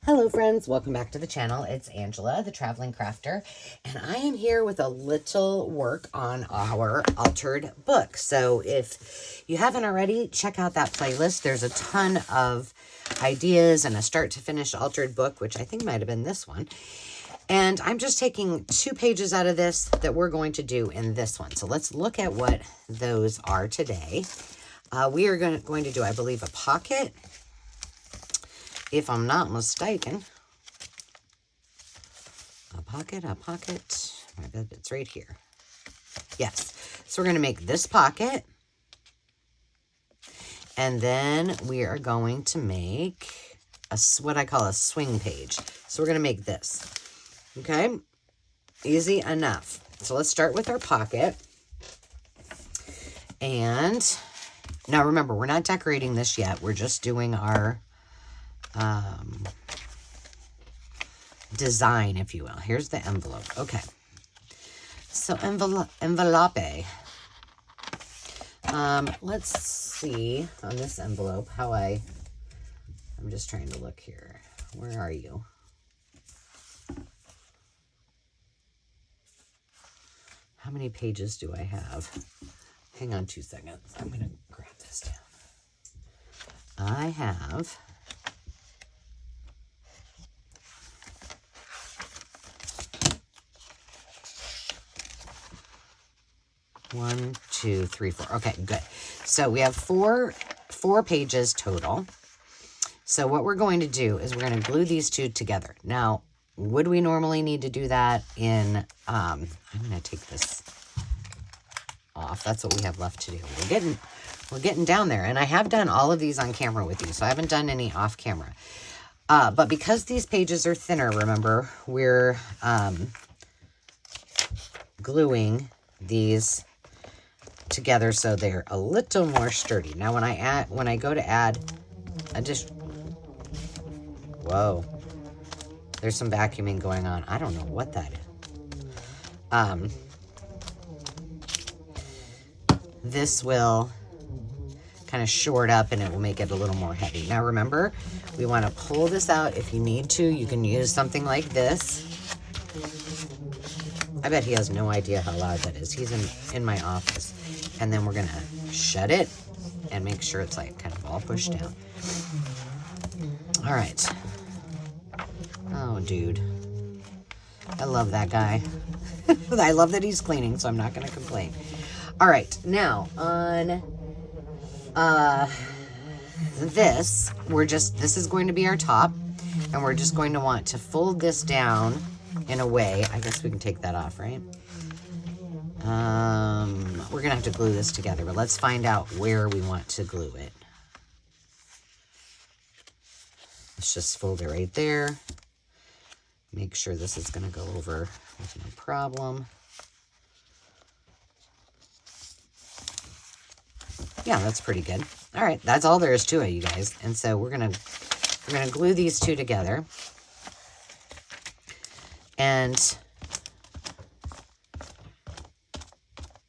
Hello friends, welcome back to the channel. It's Angela, the Traveling Crafter, and I am here with a little work on our altered book. So if you haven't already, check out that playlist. There's a ton of ideas and a start to finish altered book, which I think might have been this one. And I'm just taking 2 pages out of this that we're going to do in this one. So let's look at what those are today. We are going to do, I believe, a pocket, if I'm not mistaken. A pocket. I bet it's right here. Yes. So we're going to make this pocket. And then we are going to make what I call a swing page. So we're going to make this. Okay? Easy enough. So let's start with our pocket. And now remember, we're not decorating this yet. We're just doing our design, if you will. Here's the envelope. Okay. So envelope. Let's see on this envelope how I'm just trying to look here. Where are you? How many pages do I have? Hang on 2 seconds. I'm going to grab this down. I have 1, 2, 3, 4. Okay, good. So we have four pages total. So what we're going to do is we're going to glue these 2 together. Now, would we normally need to do that in, I'm going to take this off. That's what we have left to do. We're getting down there. And I have done all of these on camera with you, so I haven't done any off camera. But because these pages are thinner, remember, we're gluing these together so they're a little more sturdy. Now when I go to add additional, whoa, there's some vacuuming going on. I don't know what that is. This will kind of short up and it will make it a little more heavy. Now remember, we want to pull this out. If you need to, you can use something like this. I bet he has no idea how loud that is. He's in my office. And then we're going to shut it and make sure it's like kind of all pushed down. All right. Oh, dude. I love that guy. I love that he's cleaning, so I'm not going to complain. All right. Now, on this is going to be our top. And we're just going to want to fold this down in a way. I guess we can take that off, right? We're going to have to glue this together, but let's find out where we want to glue it. Let's just fold it right there. Make sure this is going to go over with no problem. Yeah, that's pretty good. All right, that's all there is to it, you guys. And so we're going to glue these 2 together. And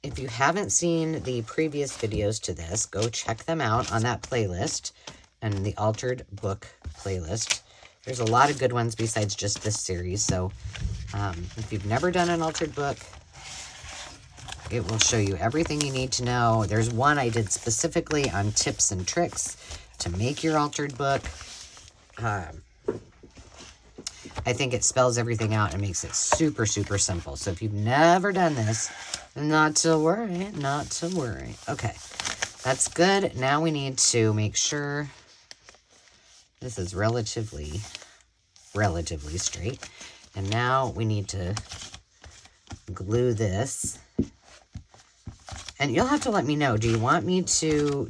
if you haven't seen the previous videos to this, go check them out on that playlist and the altered book playlist. There's a lot of good ones besides just this series. So if you've never done an altered book, it will show you everything you need to know. There's one I did specifically on tips and tricks to make your altered book. I think it spells everything out and makes it super, super simple. So if you've never done this, not to worry, not to worry. Okay, that's good. Now we need to make sure this is relatively straight. And now we need to glue this. And you'll have to let me know. Do you want me to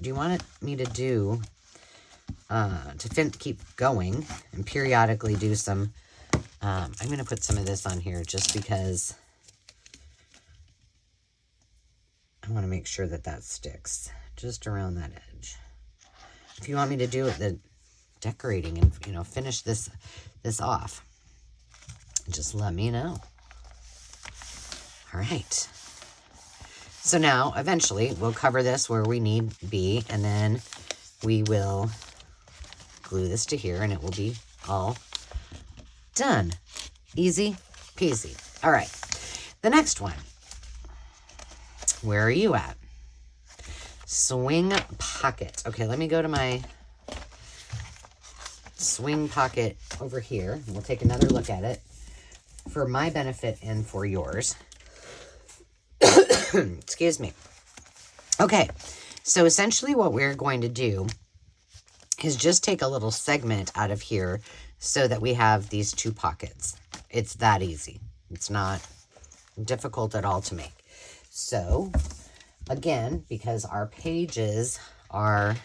keep going and periodically do some, I'm going to put some of this on here just because I want to make sure that sticks just around that edge. If you want me to do the decorating and, finish this off, just let me know. All right. So now, eventually, we'll cover this where we need be, and then we will glue this to here, and it will be all Done. Easy peasy. All right. The next one. Where are you at? Swing pocket. Okay, let me go to my swing pocket over here. We'll take another look at it for my benefit and for yours. Excuse me. Okay, so essentially what we're going to do is just take a little segment out of here so that we have these two pockets. It's that easy. It's not difficult at all to make. So, again, because our pages are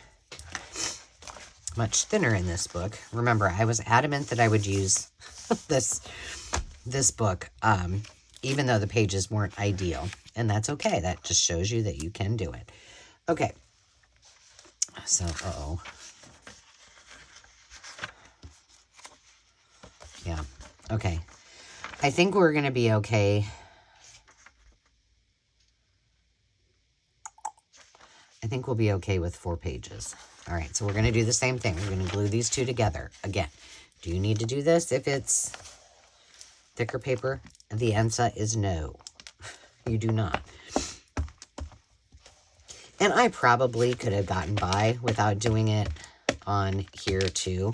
much thinner in this book, remember, I was adamant that I would use this book, even though the pages weren't ideal. And that's okay. That just shows you that you can do it. Okay. So, uh-oh. Yeah. Okay. I think we're going to be okay. I think we'll be okay with 4 pages. All right. So we're going to do the same thing. We're going to glue these two together. Again, do you need to do this if it's thicker paper? The answer is no. You do not. And I probably could have gotten by without doing it on here too,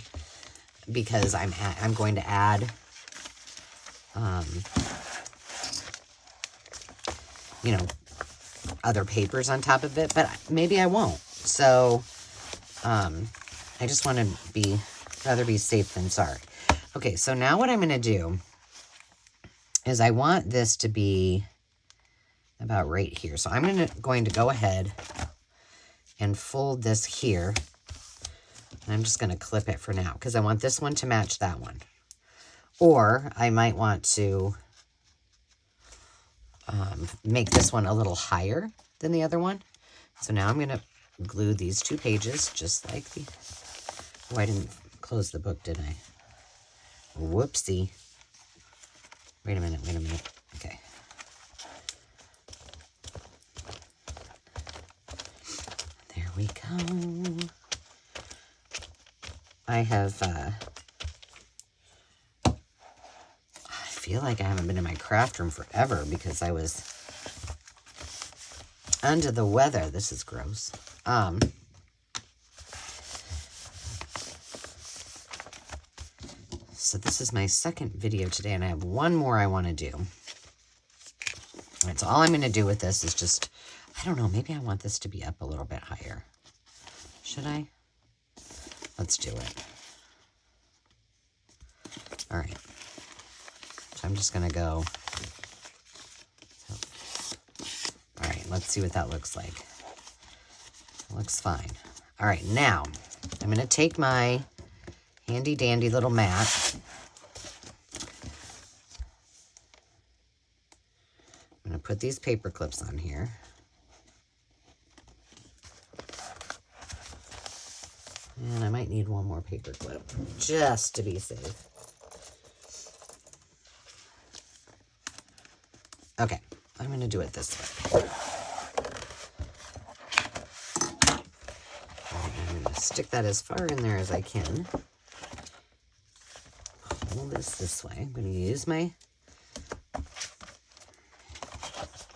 because I'm going to add you know, other papers on top of it, but maybe I won't. So I just want to rather be safe than sorry. Okay, so now what I'm going to do is I want this to be about right here. So I'm going to go ahead and fold this here. And I'm just going to clip it for now because I want this one to match that one. Or I might want to make this one a little higher than the other one. So now I'm going to glue these 2 pages just like the... Oh, I didn't close the book, did I? Whoopsie. Wait a minute. Okay. There we go. I have, I feel like I haven't been in my craft room forever because I was under the weather. This is gross. So this is my second video today, and I have one more I want to do. All right, so all I'm going to do with this is just, I don't know, maybe I want this to be up a little bit higher. Should I? Let's do it. All right. So I'm just going to go. All right, let's see what that looks like. It looks fine. All right, now I'm going to take my handy dandy little mat. I'm going to put these paper clips on here. And I might need one more paper clip just to be safe. Okay, I'm going to do it this way. I'm going to stick that as far in there as I can. Hold this way. I'm going to use my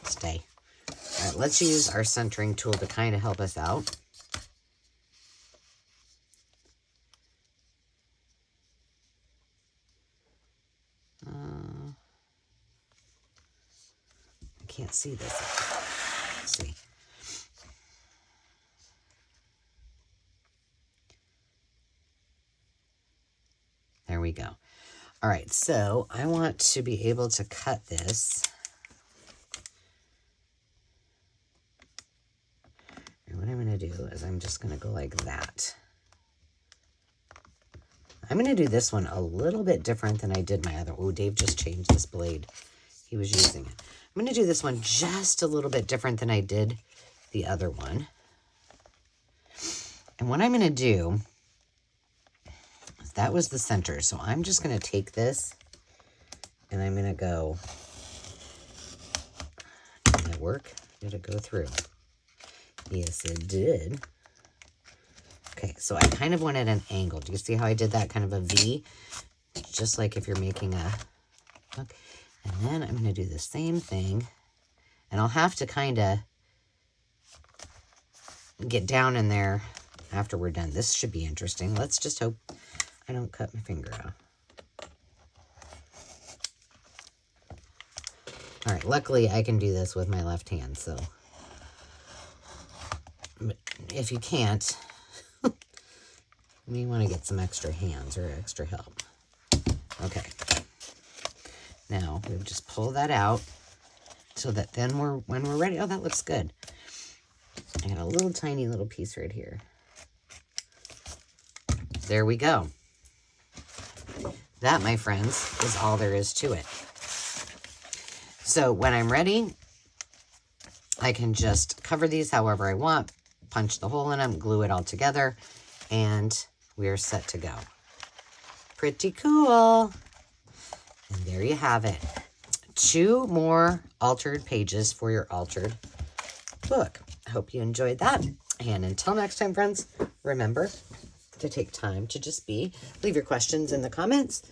stay. All right, let's use our centering tool to kind of help us out. I can't see this. Let's see. There we go. All right, so I want to be able to cut this. And what I'm going to do is I'm just going to go like that. I'm going to do this one a little bit different than I did my other. Oh, Dave just changed this blade. He was using it. I'm going to do this one just a little bit different than I did the other one. And what I'm going to do, that was the center. So I'm just going to take this and I'm going to go, did that work? Did it go through? Yes, it did. Okay, so I kind of went at an angle. Do you see how I did that kind of a V just like if you're making a book. And then I'm going to do the same thing. And I'll have to kind of get down in there after we're done. This should be interesting. Let's just hope I don't cut my finger off. All right, luckily I can do this with my left hand, so. But if you can't, you may want to get some extra hands or extra help. Okay. Now, we just pull that out so that then when we're ready, oh, that looks good. I got a little tiny little piece right here. There we go. That, my friends, is all there is to it. So when I'm ready, I can just cover these however I want, punch the hole in them, glue it all together, and we're set to go. Pretty cool. And there you have it. 2 more altered pages for your altered book. I hope you enjoyed that. And until next time, friends, remember to take time to just be. Leave your questions in the comments.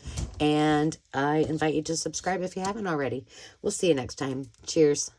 And I invite you to subscribe if you haven't already. We'll see you next time. Cheers.